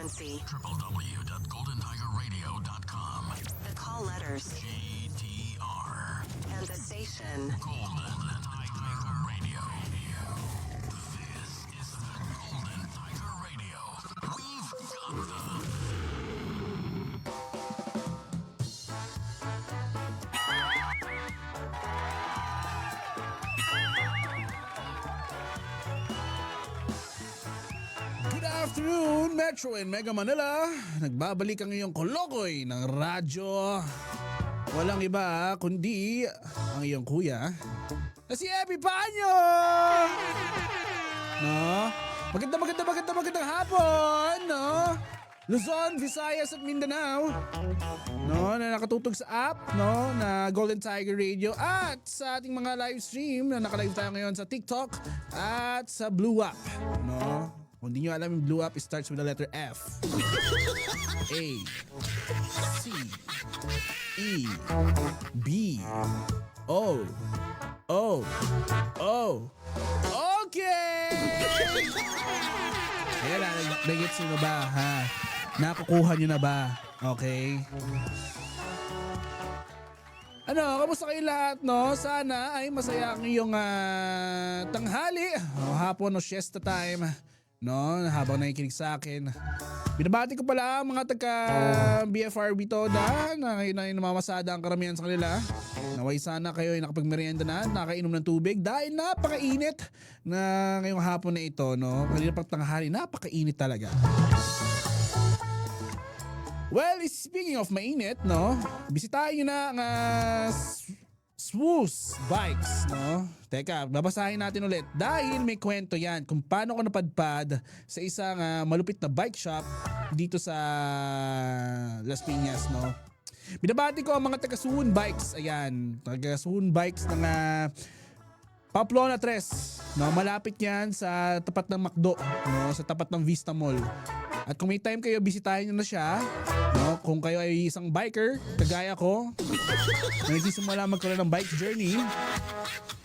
frequency. www.goldentigerradio.com. The call letters. GTR. And the station. Golden Tiger Radio. This is the Golden Tiger Radio. We've got the... Good afternoon, Metro and Mega Manila. Nagbabalik ang iyong kolokoy ng radyo. Walang iba kundi ang iyong kuya na si Epi Panyo. No? Magandang hapon, no? Luzon, Visayas at Mindanao. No, na nakatutog sa app, no, na Golden Tiger Radio at sa ating mga live stream na naka-live tayo ngayon sa TikTok at sa Blue App, no? Kung di nyo alam yung Blue App, it starts with the letter F. A, C, E, B, O, O, O. Okay! Ayan na, nag-gets nyo na ba, ha? Nakukuha nyo na ba? Okay? Ano, kamusta kayo lahat, no? Sana ay masaya ang iyong tanghali o hapon o siesta time, no? Habang nakikinig sa akin. Binabati ko pala ang mga taga BFRB Toda na ngayon ay namamasada ang karamihan sa kanila. Naway sana kayo ay nakapagmerienda na, nakainom ng tubig dahil napakainit na ngayong hapon na ito, no? Kanina pang tanghali, napakainit talaga. Well, speaking of mainit, no? Bisitahin nyo na ang Swoosh Bikes, no? Teka, babasahin natin ulit dahil may kwento yan kung paano ko napadpad sa isang malupit na bike shop dito sa Las Piñas, no? Binabati ko ang mga taga Swoosh Bikes, ayan, taga Swoosh Bikes ng Pamplona 3, no? Malapit yan sa tapat ng McDo, no? Sa tapat ng Vista Mall. At kung may time kayo, bisitahin nyo na siya, no? Kung kayo ay isang biker, kagaya ko, na nagsisimula magkaroon ng bike journey,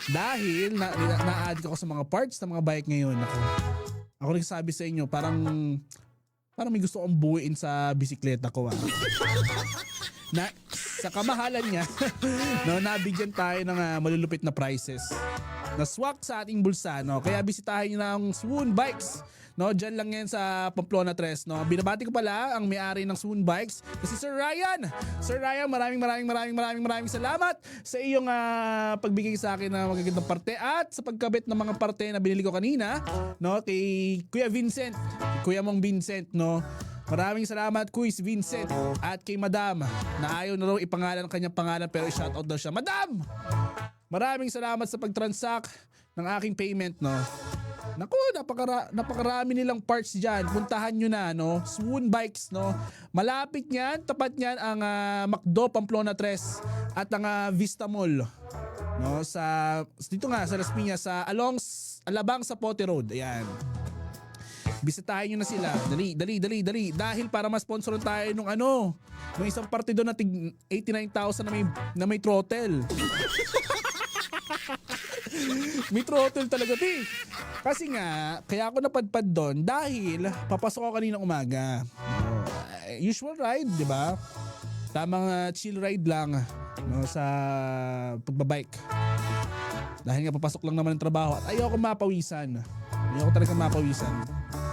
dahil na-add ko sa mga parts ng mga bike ngayon. Ako nagsasabi sa inyo, parang may gusto kong buuin sa bisikleta ko. Na sa kamahalan niya, no, nabigyan tayo ng malulupit na prices na swak sa ating bulsa, no? Kaya bisitahin niyo na ang Swoosh Bikes, no? Diyan lang yan sa Pamplona 3, no? Binabati ko pala ang may-ari ng Swoosh Bikes, si Sir Ryan. Sir Ryan, maraming salamat sa iyong pagbigay sa akin ng magagandang parte at sa pagkabit ng mga parte na binili ko kanina, no? Kay Kuya Vincent, Kuya mong Vincent, no? Maraming salamat, Kuis Vincent, at kay Madam na ayaw na raw ipangalan ang kanyang pangalan pero i-shoutout daw siya. Madam! Maraming salamat sa pag-transact ng aking payment, no? Naku, napakarami nilang parts dyan. Puntahan nyo na, no? Swoosh Bikes, no? Malapit niyan, tapat niyan ang McDo Pamplona 3 at ang Vista Mall, no? Dito nga, sa Las Piñas, along Alabang Zapote Road. Ayan. Bisitahin nyo na sila. Dali. Dahil para ma-sponsoran tayo nung isang parte doon na 89,000 na may throttle. May throttle talaga, ti. Kasi nga, kaya ako napadpad doon dahil papasok ako kaninang umaga. Usual ride, di ba? Tamang chill ride lang, no, sa pagbabike. Dahil nga papasok lang naman ng trabaho at ayoko mapawisan. Ayoko talaga mapawisan.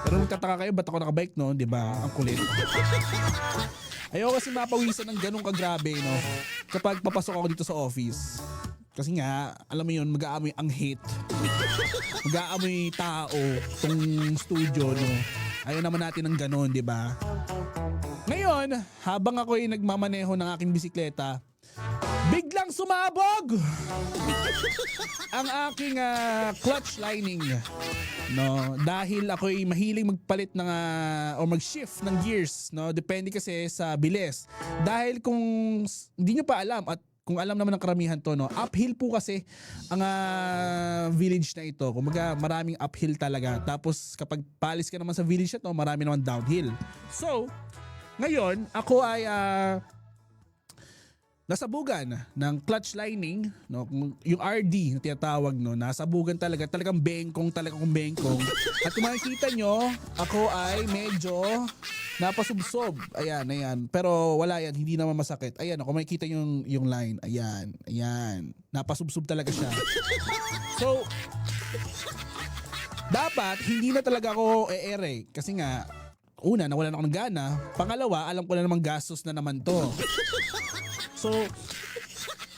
Pero nagtataka kayo, ba't ako nakabike, no? Di ba? Ang kulit. Ayoko kasi mapawisan ng ganun kagrabe, no? Kapag papasok ako dito sa office. Kasi nga, alam mo yun, mag-aamoy ang heat. Mag-aamoy tao tong studio, no? Ayaw naman natin ng ganun, di ba? Ngayon, habang ako'y nagmamaneho ng aking bisikleta, biglang sumabog ang aking clutch lining, no, dahil ako'y mahilig magpalit ng o mag-shift ng gears, no, depende kasi sa bilis. Dahil kung hindi nyo pa alam at kung alam naman ng karamihan to, no, uphill po kasi ang village na ito. Kumaga maraming uphill talaga. Tapos kapag palis ka naman sa village na to, marami naman downhill. So, ngayon ako ay nasabugan ng clutch lining, no, yung RD na tinatawag, no, nasabugan talagang talagang bengkong. At kung makikita nyo, ako ay medyo napasubsob. Ayan. Pero wala yan, hindi naman masakit. Ayan, kung makikita yung line, ayan. Napasubsob talaga siya. So, dapat hindi na talaga ako e-ere kasi nga una, nawalan ako ng gana. Pangalawa, alam ko na namang gastos na naman to. So,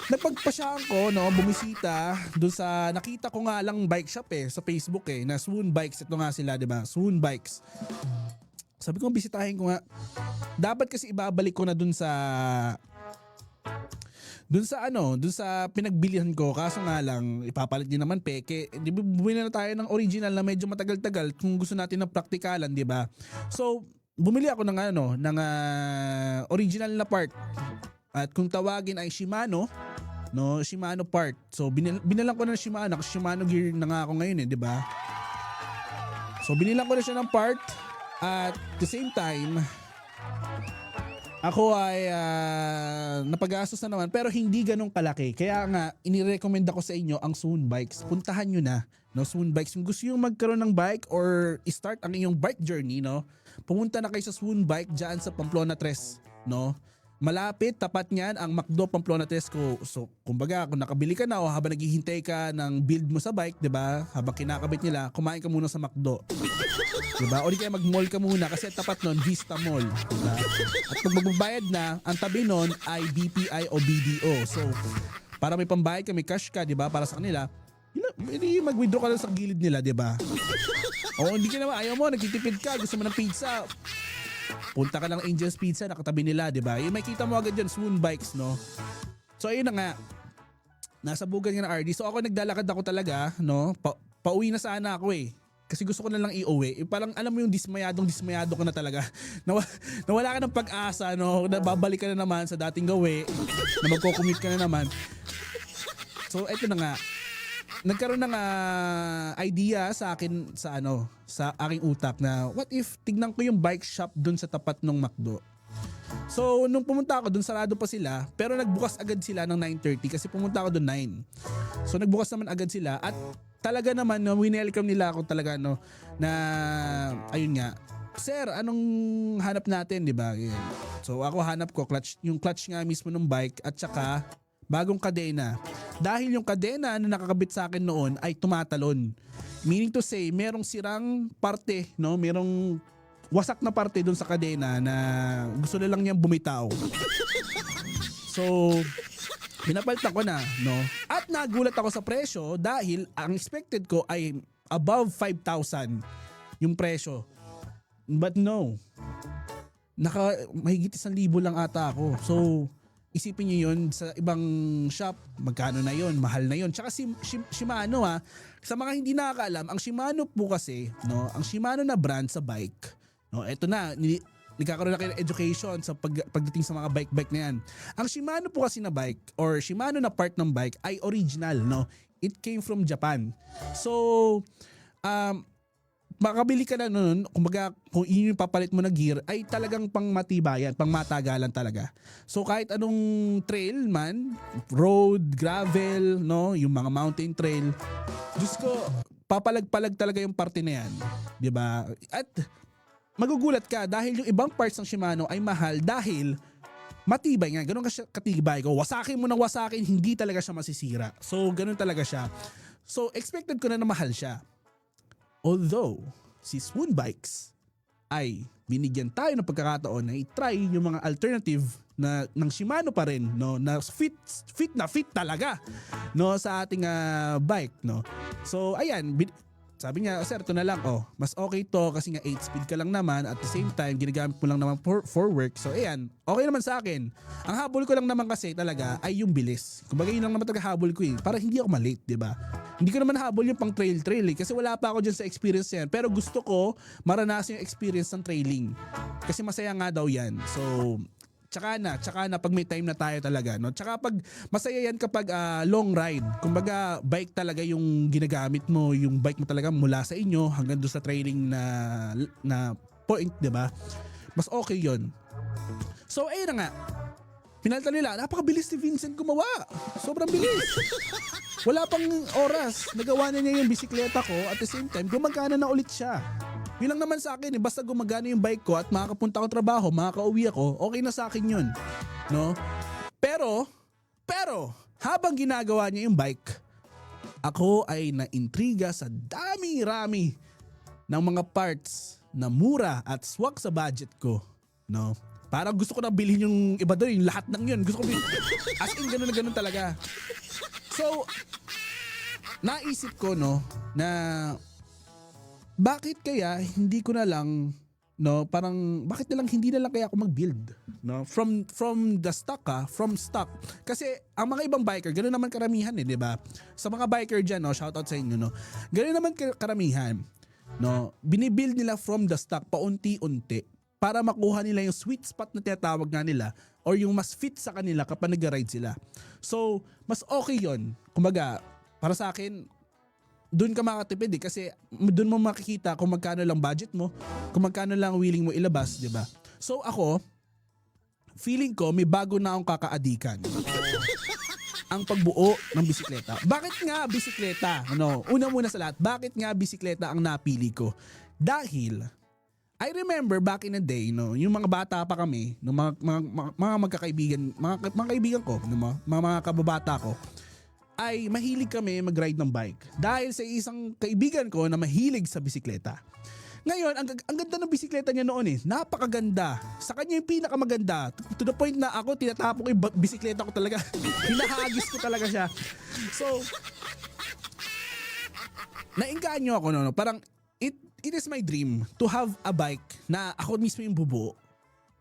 nagpagpasyaan ko, no, bumisita dun sa, nakita ko nga lang bike shop sa Facebook na Swoon Bikes. Ito nga sila, di ba? Swoon Bikes. Sabi ko, bisitahin ko nga. Dapat kasi ibabalik ko na dun sa pinagbilihan ko. Kaso nga lang, ipapalit din naman peke. Di ba bumili na tayo ng original na medyo matagal-tagal kung gusto natin ng praktikalan, di ba? So, bumili ako ng original na part. At kung tawagin ay Shimano, no, Shimano part. So binilang ko na Shimano, kasi Shimano gear na nga ako ngayon, di ba? So binilang ko na siya ng part at the same time ako ay napagastos na naman pero hindi ganun kalaki. Kaya nga inirecommend ako sa inyo ang Swoon Bikes. Puntahan nyo na, no, Swoon Bikes. Kung gusto yung magkaroon ng bike or start ang inyong bike journey, no, pumunta na kayo sa Swoon Bike diyan sa Pamplona 3, no. Malapit, tapat niyan ang McDo Pamplona Tesco. So, kumbaga, kung nakabili ka na o habang naghihintay ka ng build mo sa bike, 'di ba? Habang kinakabit nila, kumain ka muna sa McDo. 'Di ba? O di kaya mag-mall ka muna kasi tapat noon Vista Mall, 'di ba? At pag magbabayad na, ang tabi noon ay BPI o BDO. So, para may pambayad ka, may cash ka, 'di ba? Para sa kanila, hindi mag-withdraw ka lang sa gilid nila, 'di ba? O hindi ka naman, ayaw mo, nagtitipid ka, gusto mo ng pizza. Punta ka lang Angel's Pizza, nakatabi nila, di ba? Yung makita mo agad dyan, Swoon Bikes, no? So, ayun na nga. Nasabugan nga ng RD. So, ako naglalakad ako talaga, no? Pauwi na sana ako Kasi gusto ko na lang iuwi. Parang alam mo yung dismayado ka na talaga. Nawala ka ng pag-asa, no? Babalik ka na naman sa dating gawi. Na magko-commute ka na naman. So, eto na nga. Nagkaroon ng idea sa akin sa aking utak na what if tignan ko yung bike shop dun sa tapat ng McDo. So nung pumunta ako dun, sarado pa sila pero nagbukas agad sila ng 9:30 kasi pumunta ako dun 9. So nagbukas naman agad sila at talaga naman winelcome nila ako talaga na ayun nga. Sir, anong hanap natin, 'di ba? So ako hanap ko yung clutch nga mismo ng bike at saka bagong kadena. Dahil yung kadena na nakakabit sa akin noon ay tumatalon. Meaning to say, merong sirang parte, no? Merong wasak na parte doon sa kadena na gusto na lang niyang bumitaw. So, pinapalitan ko na, no? At nagulat ako sa presyo dahil ang expected ko ay above 5,000 yung presyo. But no. Mahigit 1,000 lang ata ako. So, isipin nyo yun sa ibang shop, magkano na yun, mahal na yun. Tsaka Shimano sa mga hindi nakakaalam, ang Shimano po kasi, no, ang Shimano na brand sa bike, no, eto na, nagkakaroon na kayo ng education sa pagdating sa mga bike na yan. Ang Shimano po kasi na bike, or Shimano na part ng bike ay original, no? It came from Japan. So, makabili ka na nun, kumbaga kung yun yung papalit mo na gear ay talagang pang matibayan, pang matagalan talaga. So kahit anong trail man, road, gravel, no, yung mga mountain trail, Diyos ko, papalag-palag talaga yung parte na yan, di ba? At magugulat ka dahil yung ibang parts ng Shimano ay mahal dahil matibay nga, ganun ka siya katibay ko. Wasakin mo ng wasakin, hindi talaga siya masisira. So ganun talaga siya. So expected ko na mahal siya. Although, si Swoon Bikes ay binigyan tayo ng pagkakataon na i-try yung mga alternative na ng Shimano pa rin, no, na fit talaga, no, sa ating bike, no. So ayan, sabi niya, sir, ito na lang, mas okay to kasi nga 8-speed ka lang naman at the same time ginagamit mo lang naman for work. So ayan, okay naman sa akin. Ang habol ko lang naman kasi talaga ay yung bilis. Kumbaga yun lang naman talaga habol ko para hindi ako ma-late, di ba? Hindi ko naman habol yung pang trail kasi wala pa ako dyan sa experience yan. Pero gusto ko maranasan yung experience ng trailing kasi masaya nga daw yan. So tsaka na pag may time na tayo talaga, no? Tsaka pag masaya yan kapag long ride. Kumbaga bike talaga yung ginagamit mo, yung bike mo talaga mula sa inyo hanggang doon sa trailing na point, 'di ba? Mas okay 'yon. So ayun na nga. pinalitan nila. Napakabilis ni Vincent gumawa. Sobrang bilis. Wala pang oras. Nagawa na niya yung bisikleta ko. At the same time, gumagana na ulit siya. Yun lang naman sa akin. Basta gumagana yung bike ko at makakapunta akong trabaho, makakauwi ako, okay na sa akin yun. No? Pero, habang ginagawa niya yung bike, ako ay naintriga sa dami-rami ng mga parts na mura at swak sa budget ko. No? Parang gusto ko na bilhin yung iba doon, yung lahat ng yun. Gusto ko bilhin. As in, ganun na ganun talaga. So, naisip ko, no, na bakit kaya hindi ko na lang, no, parang bakit na lang hindi na lang kaya ako mag-build, no, from the stock, from stock. Kasi ang mga ibang biker, ganoon naman karamihan di ba? Sa mga biker diyan, no, shout out sa inyo, no. Ganoon naman karamihan, no, binibuild nila from the stock paunti-unti para makuha nila yung sweet spot na tinatawag nga nila or yung mas fit sa kanila kapag nag-ride sila. So, mas okay 'yon. Kumbaga, para sa akin, doon ka makatipid kasi doon mo makikita kung magkano lang budget mo, kung magkano lang willing mo ilabas, di ba? So ako, feeling ko may bago na akong kakaadikan. Ang pagbuo ng bisikleta. Bakit nga bisikleta? Ano, una muna sa lahat, bakit nga bisikleta ang napili ko? Dahil I remember back in the day, no, yung mga bata pa kami, no, mga magkakaibigan, mga kaibigan ko, no, mga kababata ko, ay mahilig kami mag-ride ng bike dahil sa isang kaibigan ko na mahilig sa bisikleta. Ngayon, ang ganda ng bisikleta niya noon napakaganda. Sa kanya yung pinakamaganda. To the point na ako, tinatapon ko yung bisikleta ko talaga. Hinahagis ko talaga siya. So, nainganyo ako, no? Parang, it is my dream to have a bike na ako mismo yung bubuo.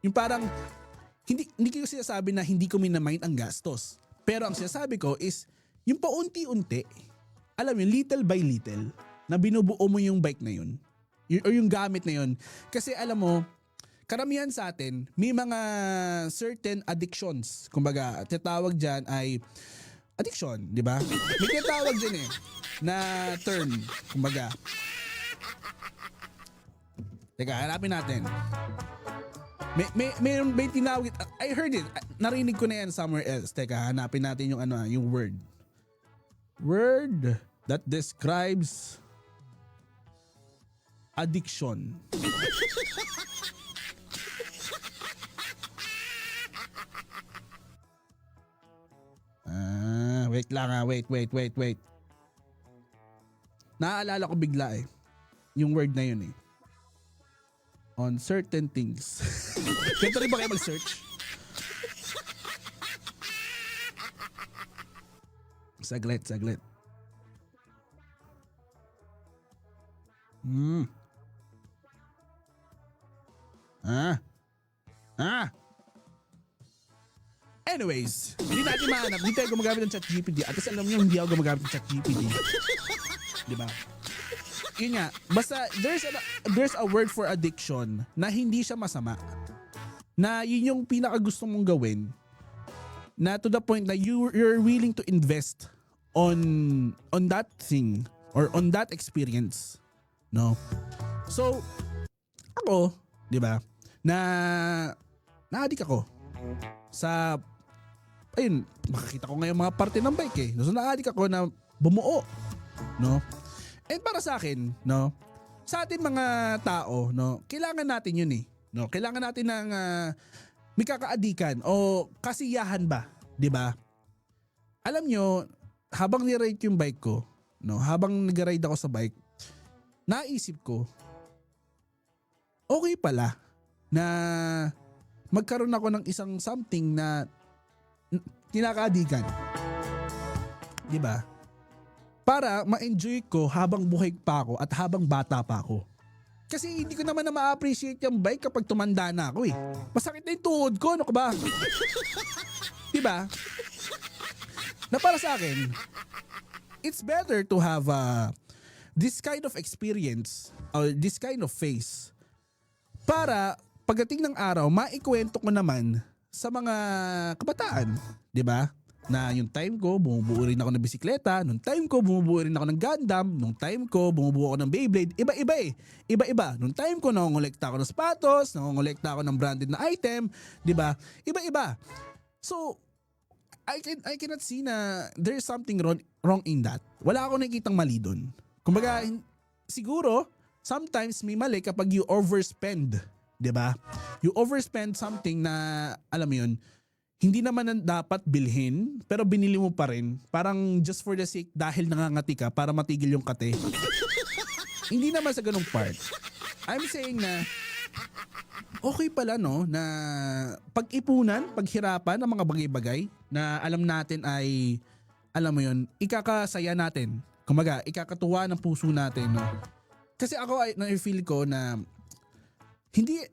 Yung parang, hindi ko sinasabi na hindi ko minamind ang gastos. Pero ang sinasabi ko is, yung paunti-unti, alam mo, little by little, na binubuo mo yung bike na yun. O yung gamit na yun. Kasi alam mo, karamihan sa atin, may mga certain addictions. Kumbaga, tinatawag dyan ay addiction, di ba? May tinatawag dyan na term. Kumbaga. Teka, hanapin natin. May tinawag, I heard it, narinig ko na yan somewhere else. Teka, hanapin natin yung word. Word that describes addiction. Wait lang wait. Naaalala ko bigla yung word na yun on certain things. Ganito rin ba kayo mag-search? Saglit. Anyways, hindi natin mahanap. Hindi tayo gumagamit ng ChatGPT. At least alam nyo, hindi ako gumagamit ng ChatGPT. Diba? Yun nga. Basta, there's a word for addiction na hindi siya masama. Na yun yung pinakagusto mong gawin. Na to the point na you're willing to invest on that thing or on that experience, no? So ako, 'di ba? Na-addict ako sa ayun, makikita ko ngayon mga parte ng bike So na-addict ako na bumuo, no? And para sa akin, no? Sa atin mga tao, no, kailangan natin 'yun no? Kailangan natin ng may kakaadikan o kasiyahan ba, 'di ba? Alam nyo, habang ni-ride ko yung bike ko, no, habang nag-ride ako sa bike, naisip ko, okay pala na magkaroon ako ng isang something na kinakaadikan. 'Di ba? Para ma-enjoy ko habang buhay pa ako at habang bata pa ako. Kasi hindi ko naman na ma-appreciate yung bike kapag tumanda na ako Masakit na yung tuhod ko, ano ka ba? Diba? Na para sa akin, it's better to have this kind of experience or this kind of phase para pagdating ng araw, maikwento ko naman sa mga kabataan. Diba? Na yung time ko, bumubuo rin ako ng bisikleta. Nung time ko, bumubuo rin ako ng Gundam. Nung time ko, bumubuo ako ng Beyblade. Iba-iba Iba-iba. Nung time ko, nangongolekta ako ng sapatos, nangongolekta ako ng branded na item. Diba? Iba-iba. So, I cannot see na there's something wrong in that. Wala akong nakikitang mali doon. Kumbaga, siguro, sometimes may mali kapag you overspend. 'Di ba? You overspend something na, alam mo yun, hindi naman dapat bilhin, pero binili mo pa rin. Parang just for the sake, dahil nangangati ka para matigil yung kate. Hindi naman sa ganung part. I'm saying na, okay pala no, na pag-ipunan, paghirapan ng mga bagay-bagay na alam natin ay, alam mo yun, ikakasaya natin. Kumaga, ikakatuwa ng puso natin. No? Kasi ako ay na-feel ko na, hindi,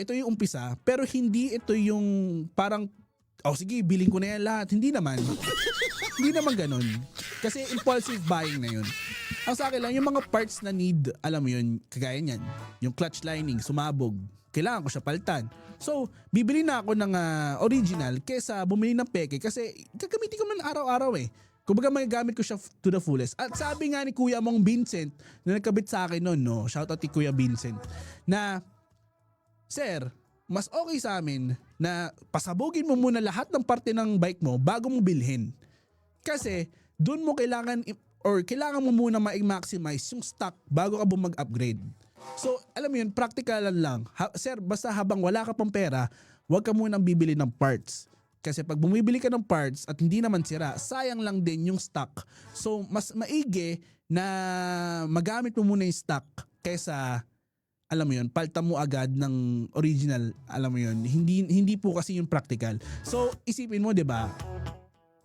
ito yung umpisa, pero hindi ito yung parang, sige, bilhin ko na yan lahat. Hindi naman. Hindi naman ganun. Kasi impulsive buying na yun. Ang sa akin lang, yung mga parts na need, alam mo yun, kagaya niyan. Yung clutch lining, sumabog. Kailangan ko siya palitan. So, bibili na ako ng original kesa bumili ng peke kasi gagamitin ko man araw-araw eh. Kumbaga magagamit ko siya to the fullest. At sabi nga ni Kuya mong Vincent na nagkabit sa akin noon, no? Shoutout kay Kuya Vincent, na, Sir, mas okay sa amin na pasabugin mo muna lahat ng parte ng bike mo bago mo bilhin. Kasi doon mo kailangan mo muna ma-maximize yung stock bago ka mag-upgrade. So, alam mo yun, practical lang. Sir, basta habang wala ka pang pera, huwag ka munang bibili ng parts. Kasi pag bumibili ka ng parts at hindi naman sira, sayang lang din yung stock. So, mas maigi na magamit mo muna yung stock kaysa, alam mo yun, palta mo agad ng original, alam mo yun, hindi po kasi yung practical. So, isipin mo, 'di ba?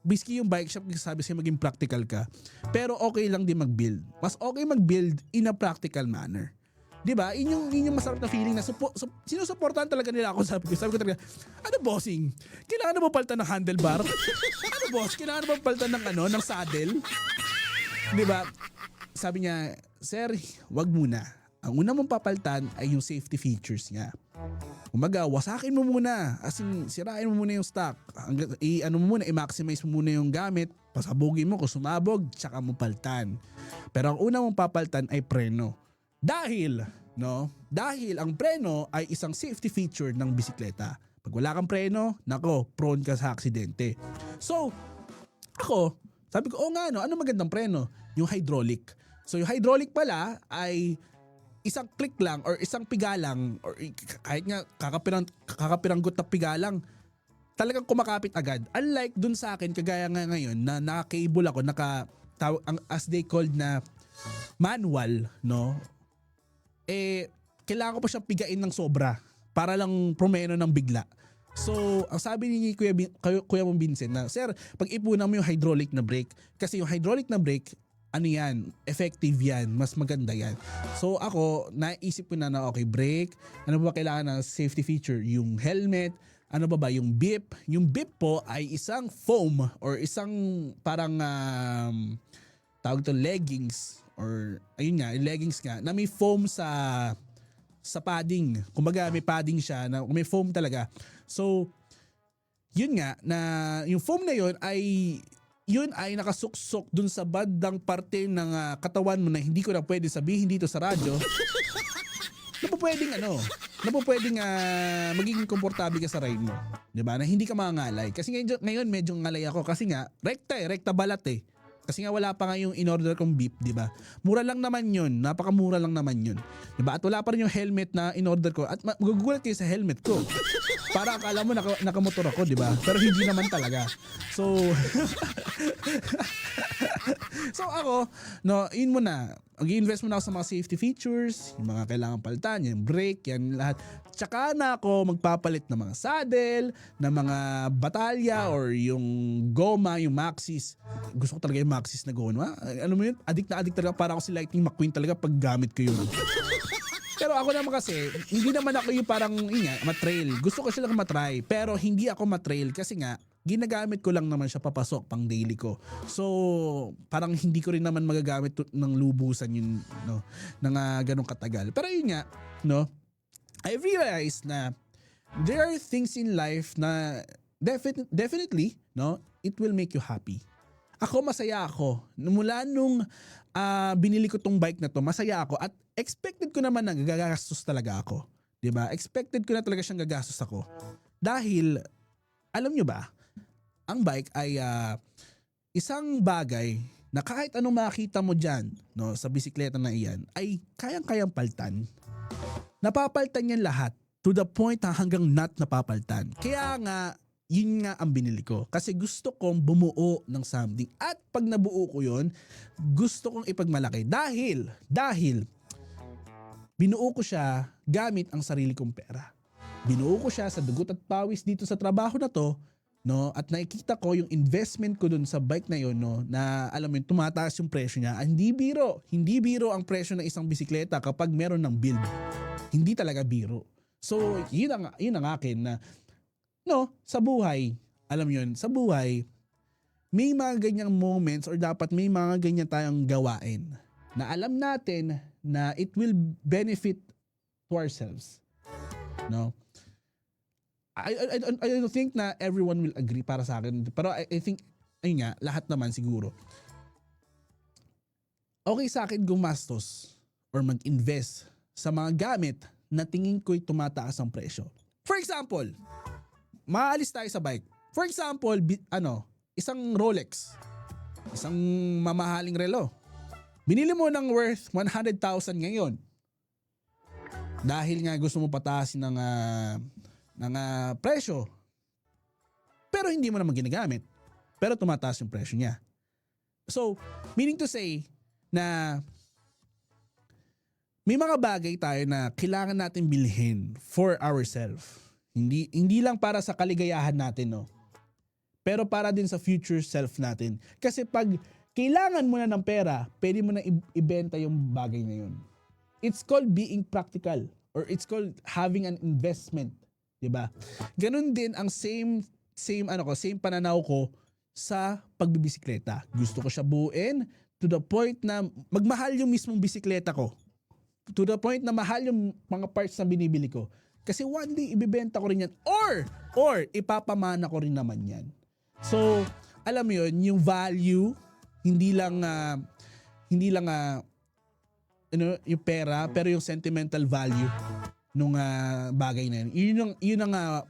Basically yung bike shop sabi sa'yo maging practical ka, pero okay lang din mag-build. Mas okay mag-build in a practical manner. 'Di ba? Yun yung masarap na feeling na sinusuportahan talaga nila ako, sabi ko talaga, ano bossing? Kailangan na ba palitan ng handlebar? Ano boss? Kailangan na ba palitan ng saddle? 'Di ba? Sabi niya, Sir, wag muna. Ang una mong papalitan ay yung safety features niya. Umaga, wasakin mo muna. As in, sirain mo muna yung stock. I-maximize mo muna yung gamit. Pasabugin mo kung sumabog, tsaka mo palitan. Pero ang una mong papalitan ay preno. Dahil ang preno ay isang safety feature ng bisikleta. Pag wala kang preno, nako, prone ka sa aksidente. So, ako, sabi ko, ano magandang preno? Yung hydraulic. So, yung hydraulic pala ay isang click lang or isang piga lang or kahit nga kakapiranggot na piga lang, talagang kumakapit agad. Unlike dun sa akin, kagaya nga ngayon na naka-cable ako, as they called na manual, no? Kailangan ko pa siyang pigain ng sobra para lang promeno ng bigla. So, ang sabi ni Kuya mong Vincent na, Sir, pag-ipunan mo yung hydraulic na brake kasi yung hydraulic na brake, effective yan, mas maganda yan. So ako, naisip ko na okay, brake, ano ba kailangan ng safety feature? Yung helmet, ano ba yung bip? Yung bip po ay isang foam or isang parang tawag to leggings or ayun nga, leggings nga na may foam sa padding. Kumbaga may padding siya na may foam talaga. So yun nga na yung foam na yun ay nakasuksok dun sa bandang parte ng katawan mo na hindi ko na pwede sabihin dito sa radyo. na po pwedeng magiging komportable ka sa ride mo. 'Di ba? Na hindi ka mangangalay. Kasi ngayon medyo ngalay ako kasi nga rekta balat eh. Kasi nga wala pa nga yung in-order kong beep, 'di ba? Mura lang naman 'yun, napakamura lang naman 'yun. 'Di ba? At wala pa rin yung helmet na in-order ko at magugulat kayo sa helmet ko. Para akala mo nakamotor ako, 'di ba? Pero hindi naman talaga. So So ako, yun muna. Mag-i-invest muna ako sa mga safety features, yung mga kailangan palitan, yung brake, yan lahat. Tsaka na ako magpapalit ng mga saddle, ng mga batalya or yung goma, yung Maxxis. Gusto ko talaga yung Maxxis na goma. Ano mo yun? Addict talaga. Para ako si Lightning McQueen talaga pag gamit ko yun. Pero ako naman kasi, hindi naman ako yung parang matrail. Gusto ko silang matry, pero hindi ako matrail kasi nga, ginagamit ko lang naman siya papasok pang daily ko. So, parang hindi ko rin naman magagamit ng lubusan yun, ng ganong katagal. Pero yun nga, I realized na there are things in life na definitely, it will make you happy. Ako, masaya ako. Mula nung binili ko tong bike na to, masaya ako at expected ko naman na gagastos talaga ako. 'Di ba? Expected ko na talaga siyang gagastos ako. Dahil, alam nyo ba, ang bike ay isang bagay na kahit anong makita mo dyan, no, sa bisikleta na iyan, ay kayang-kayang paltan. Napapaltan yan lahat to the point na hanggang not napapaltan. Kaya nga, yun nga ang binili ko. Kasi gusto kong bumuo ng something. At pag nabuo ko yun, gusto kong ipagmalaki. Dahil, binuo ko siya gamit ang sarili kong pera. Binuo ko siya sa dugot at pawis dito sa trabaho na to, no, at nakikita ko yung investment ko dun sa bike na yun, no, na alam mo yun, tumataas yung presyo niya. Hindi biro ang presyo ng isang bisikleta kapag meron ng build. Hindi talaga biro. So, yun ang akin na, no, sa buhay, alam yun, sa buhay, may mga ganyang moments or dapat may mga ganyan tayong gawain na alam natin na it will benefit to ourselves. No? I don't think na everyone will agree para sa akin. Pero I think, ayun nga, lahat naman siguro. Okay sa akin gumastos or mag-invest sa mga gamit na tingin ko'y tumataas ang presyo. For example, maalis tayo sa bike. For example, isang Rolex. Isang mamahaling relo. Binili mo ng worth 100,000 ngayon. Dahil nga gusto mo pataasin ng presyo. Pero hindi mo naman ginagamit. Pero tumataas yung presyo niya. So, meaning to say na may mga bagay tayo na kailangan natin bilhin for ourselves. Hindi lang para sa kaligayahan natin, no. Pero para din sa future self natin. Kasi pag kailangan mo na ng pera, pwede mo na ibenta yung bagay na yun. It's called being practical or it's called having an investment. Diba? Ganun din ang same pananaw ko sa pagbibisikleta. Gusto ko siya buuin to the point na magmahal yung mismong bisikleta ko. To the point na mahal yung mga parts na binibili ko. Kasi one day ibibenta ko rin yan or ipapamana ko rin naman yan. So, alam mo yun, yung value hindi lang yung pera pero yung sentimental value nung bagay na yun. Yun ang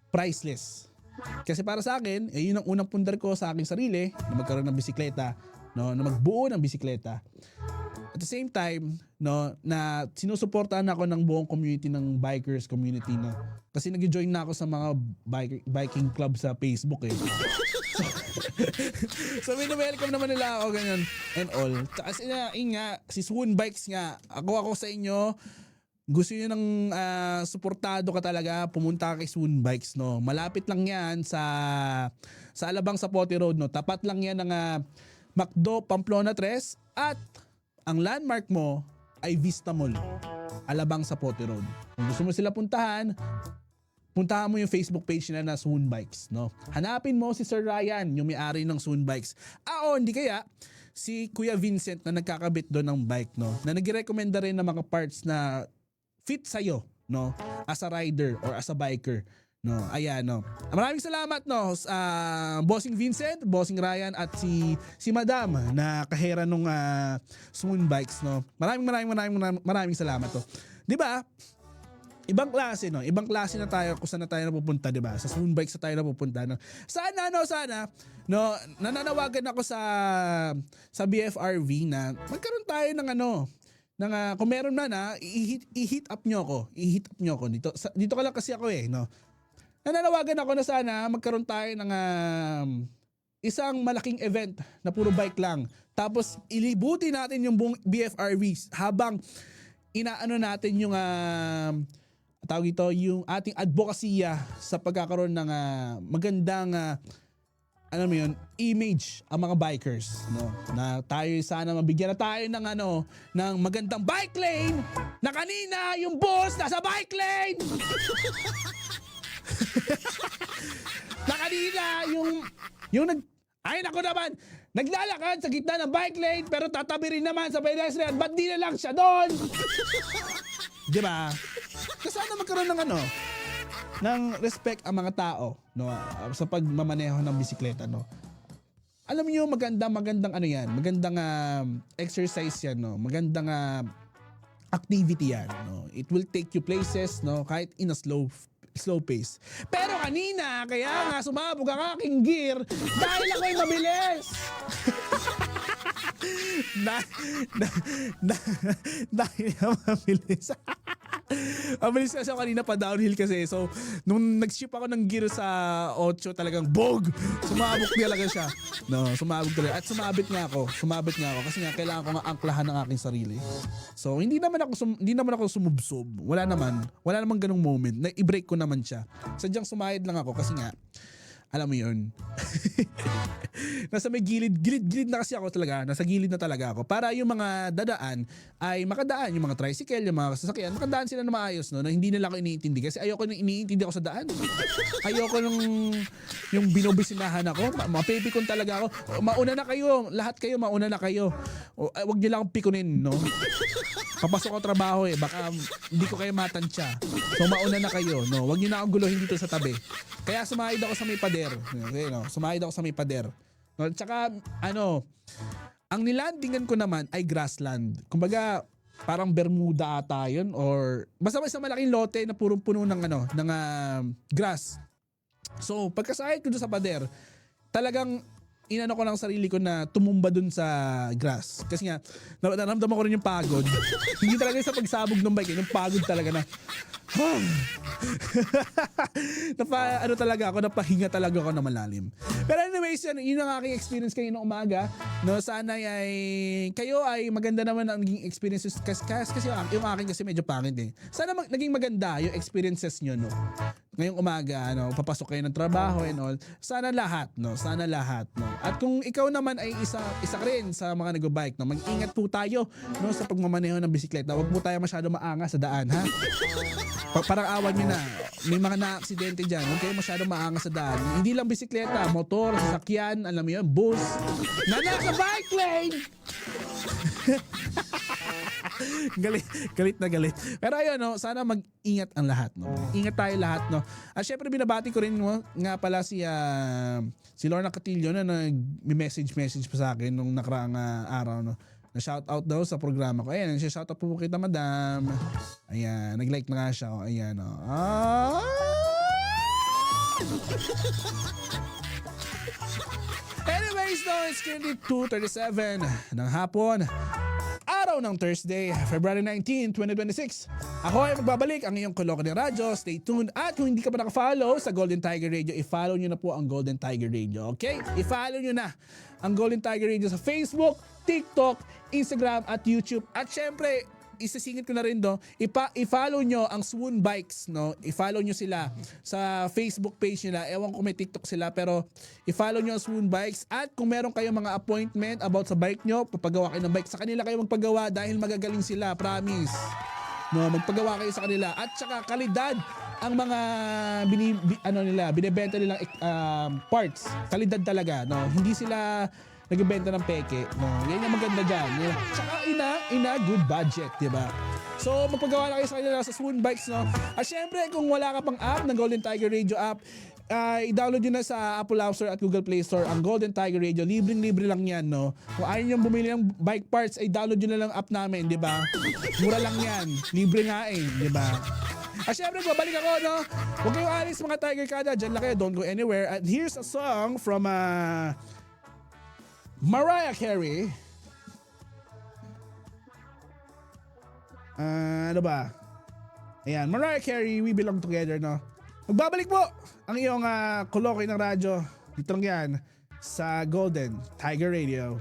priceless. Kasi para sa akin, yun ang unang pundar ko sa aking sarili na magkaroon ng bisikleta, no, na magbuo ng bisikleta. At the same time, no, na sinusuportahan ako ng buong community ng bikers community, no. Kasi nag-join na ako sa mga biking club sa Facebook eh. So welcome naman nila ako ganyan and all. Kasi si Swoon Bikes nga, ako sa inyo, gusto niyo ng suportado ka talaga, pumunta ka kay Swoon Bikes, no. Malapit lang 'yan sa Alabang Sapote Road, no. Tapat lang 'yan ng McDo Pamplona 3 at ang landmark mo ay Vista Mall, Alabang Sapote Road. Kung gusto mo sila puntahan mo yung Facebook page nila na Swoon Bikes, no. Hanapin mo si Sir Ryan, yung may-ari ng Swoon Bikes. Hindi kaya si Kuya Vincent na nagkakabit doon ng bike, no, na nagre-recommenda rin ng mga parts na fit sa'yo, no, as a rider or as a biker, no. Ayan, no. Maraming salamat, no, Bossing Vincent, Bossing Ryan at si Madam na kahera nung Swoon Bikes, no. Maraming salamat, to. 'Di ba? Ibang klase na tayo kung saan na tayo napupunta, 'di ba? Sa Swoon Bikes na tayo napupunta, no. Sana nananawagan ako sa BFRV na magkaroon tayo ng kung meron man i-hit up nyo ako dito ka lang kasi ako no. Nananawagan ako na sana magkaroon tayo ng isang malaking event na puro bike lang, tapos ilibuti natin yung buong BFRV habang inaano natin yung tawag ito, yung ating advokasya sa pagkakaroon ng magandang alam mo yun, image ang mga bikers, no, na tayo sana mabigyan na tayo ng ng magandang bike lane na kanina yung boss nasa bike lane. Na kanina yung ay nako naman, naglalakad sa gitna ng bike lane pero tatabi rin naman sa pedestrian, ba't di na lang siya doon? Di ba? Kasi sana magkaroon ng respect ang mga tao, no, sa pagmamaneho ng bisikleta, no. Alam niyo magandang magandang exercise yan, no. Magandang activity yan, no. It will take you places, no, kahit in a slow pace. Pero kanina, kaya nga sumabog ang aking gear dahil ako'y mabilis. Dahil mabilis. Mabilis kasi ako kanina pa downhill kasi. So, nung nag-ship ako ng gear sa 8, talagang bog! Sumabog talaga siya. No, sumabog talaga. At sumabit nga ako. Kasi nga, kailangan ko nga angklahan ng aking sarili. So, hindi naman ako sumubsob. Wala naman ganung moment. I-break ko naman siya. Sadyang sumahid lang ako kasi nga, alam mo yun. Nasa may gilid na kasi ako talaga. Nasa gilid na talaga ako. Para yung mga dadaan ay makadaan. Yung mga tricycle, yung mga sasakyan, makadaan sila na maayos, no? Na hindi nila ako iniintindi. Kasi ayoko nang iniintindi ako sa daan. Ayoko nung yung binobisinahan ako. Mapipikon talaga ako. Mauna na kayo. Lahat kayo, mauna na kayo. Wag niyo lang akong pikunin, no? Papasok ako trabaho baka hindi ko kayo matansya. So mauna na kayo, no? Wag niyo na akong guluhin dito sa tabi. Kaya sumahid ako sa may pader. Okay, no? Sumahid ako sa may pader. No? Tsaka ang nilandingan ko naman ay grassland. Kumbaga parang Bermuda ata yun or basta isang malaking lote na purong puno ng grass. So pagkasahid ko doon sa pader, talagang inano ko ng sarili ko na tumumba dun sa grass. Kasi nga, naramdaman ko rin yung pagod. Hindi talaga sa pagsabog ng bike, yung pagod talaga na, napahinga talaga ako na malalim. Pero anyways, yun ang aking experience kayo ng umaga. No, sana ay kayo ay maganda naman ang naging experiences kasi yung akin kasi medyo pangit eh. Sana naging maganda yung experiences nyo, no. Ngayong umaga, papasok kayo ng trabaho and all. Sana lahat, no. At kung ikaw naman ay isa rin sa mga nag-bike, no, mag-ingat po tayo, no, sa pagmamaneho ng bisikleta. Huwag po tayo masyado maangas sa daan, ha? Parang awan nyo na. May mga na-aksidente dyan. Huwag kayo masyado maangas sa daan. Hindi lang bisikleta, motor, sasakyan, alam mo yun, bus. Na nasa bike lane! galit na galit. Pero ayun, no, sana mag-ingat ang lahat, no. Ingat tayo lahat, no. At syempre binabati ko rin mo nga pala si Lorna Catillo na nag-message pa sa akin nung nakaraang araw, no. Na shout out daw sa programa ko. Ayan, shout out po kita, madam. Ayan, nag-like na nga siya. Oh, ayan, no. Anyways, no, it's currently 2:37 ng hapon. Araw ng Thursday, February 19, 2026. Ako ay magbabalik ang iyong Koloko ni Radyo. Stay tuned. At kung hindi ka pa naka-follow sa Golden Tiger Radio, i-follow nyo na po ang Golden Tiger Radio. Okay? I-follow nyo na ang Golden Tiger Radio sa Facebook, TikTok, Instagram at YouTube. At syempre, isisingit ko na rin do, i-follow nyo ang Swoon Bikes, no? I-follow nyo sila sa Facebook page nila. Ewan ko may TikTok sila, pero i-follow nyo ang Swoon Bikes. At kung meron kayong mga appointment about sa bike nyo, papagawa kayo ng bike, sa kanila kayo magpagawa dahil magagaling sila, promise. No, magpagawa kayo sa kanila. At saka kalidad ang mga binebenta nilang parts. Kalidad talaga, no? Hindi sila nagbebenta ng peke, no? Yan yung maganda dyan. Tsaka in a good budget, di ba? So, magpagawa na kayo sa kanila sa Swoon Bikes, no? At syempre, kung wala ka pang app ng Golden Tiger Radio app, i-download nyo na sa Apple App Store at Google Play Store ang Golden Tiger Radio. Libreng-libre lang yan, no? Kung ayaw nyo bumili ng bike parts, ay download nyo na lang app namin, di ba? Mura lang yan. Libre nga di ba? At syempre, babalik ako, no? Huwag kayong alis, mga Tiger Kada. Diyan lang kayo, don't go anywhere. And here's a song from Mariah Carey. Ano ba? Ayan, Mariah Carey, We Belong Together, no? Magbabalik po ang iyong Koloko ng radyo. Dito lang yan sa Golden Tiger Radio.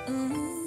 Mm.